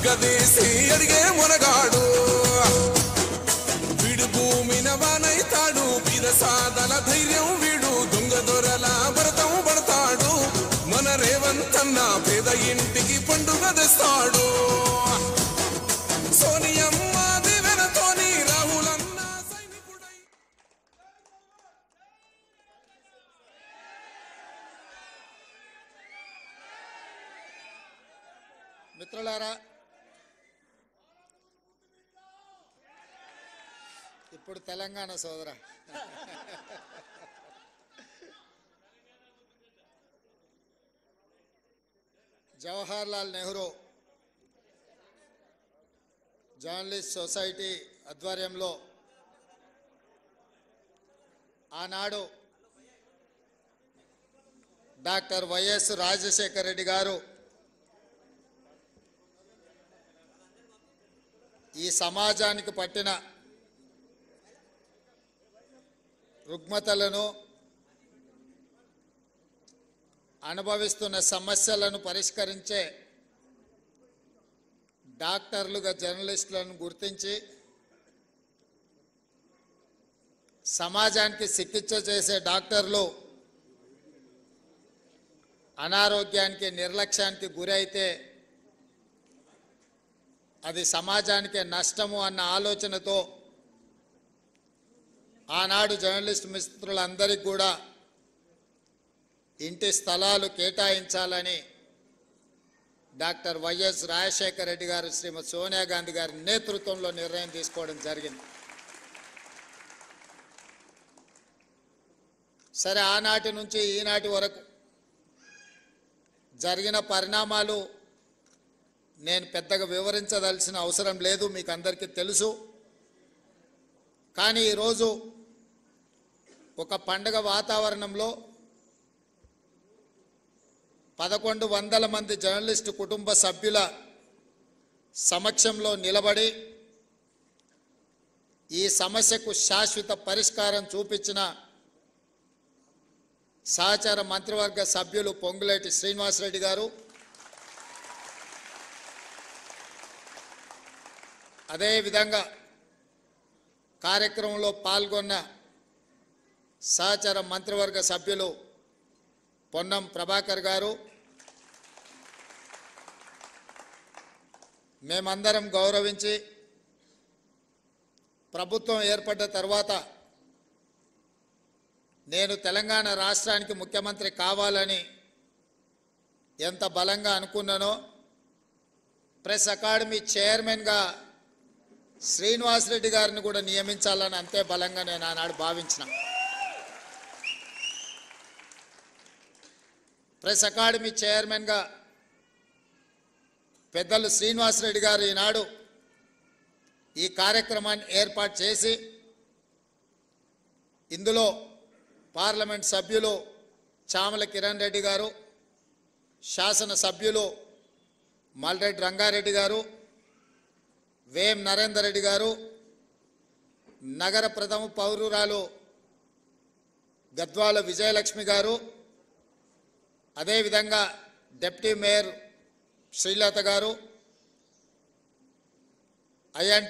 నిగదీసి అడిగే మునగాడు వీడు భూమిన వానైతాడు పిదసాదల ధైర్యం వీడు దొంగ దొరల భరతం పడతాడు మన రేవంతన్న పేద ఇంటికి పండుగ తెస్తాడు సోనియమ్మ దివెనతోని రాహులన్న సైనికుడై మిత్రులారా ఇప్పుడు తెలంగాణ సోదర జవహర్ లాల్ నెహ్రూ జర్నలిస్ట్ సొసైటీ ఆధ్వర్యంలో ఆనాడు డాక్టర్ వైఎస్ రాజశేఖర రెడ్డి గారు ఈ సమాజానికి పట్టిన రుగ్మతలను అనుభవిస్తున్న సమస్యలను పరిష్కరించే డాక్టర్లుగా జర్నలిస్టులను గుర్తించి సమాజానికి చికిత్స చేసే డాక్టర్లు అనారోగ్యానికి నిర్లక్ష్యానికి గురైతే అది సమాజానికి నష్టము అన్న ఆలోచనతో ఆనాడు జర్నలిస్ట్ మిత్రులందరికీ కూడా ఇంటి స్థలాలు కేటాయించాలని డాక్టర్ వైఎస్ రాజశేఖర రెడ్డి గారు శ్రీమతి సోనియా గాంధీ గారి నేతృత్వంలో నిర్ణయం తీసుకోవడం జరిగింది. సరే, ఆనాటి నుంచి ఈనాటి వరకు జరిగిన పరిణామాలు నేను పెద్దగా వివరించదలసిన అవసరం లేదు, మీకు అందరికీ తెలుసు. కానీ ఈరోజు ఒక పండగ వాతావరణంలో 1100 మంది జర్నలిస్టు కుటుంబ సభ్యుల సమక్షంలో నిలబడి ఈ సమస్యకు శాశ్వత పరిష్కారం చూపించిన సహచార మంత్రివర్గ సభ్యులు పొంగులేటి శ్రీనివాసరెడ్డి గారు, అదేవిధంగా కార్యక్రమంలో పాల్గొన్న సహచార మంత్రివర్గ సభ్యులు పొన్నం ప్రభాకర్ గారు, మేమందరం గౌరవించి ప్రభుత్వం ఏర్పడ్డ తర్వాత నేను తెలంగాణ రాష్ట్రానికి ముఖ్యమంత్రి కావాలని ఎంత బలంగా అనుకున్నానో ప్రెస్ అకాడమీ చైర్మన్గా శ్రీనివాసరెడ్డి గారిని కూడా నియమించాలని అంతే బలంగా నేను ఆనాడు భావించిన. ప్రెస్ అకాడమీ చైర్మన్గా పెద్దలు శ్రీనివాసరెడ్డి గారు ఈనాడు ఈ కార్యక్రమాన్ని ఏర్పాటు చేసి ఇందులో పార్లమెంట్ సభ్యులు చామల కిరణ్ రెడ్డి గారు, శాసన సభ్యులు మల్రెడ్డి రంగారెడ్డి గారు, వేం నరేందర్ రెడ్డి గారు, నగర ప్రథమ పౌరురాలు గద్వాల విజయలక్ష్మి గారు, అదేవిధంగా డిప్యూటీ మేయర్ శ్రీలత గారు, ఐఎన్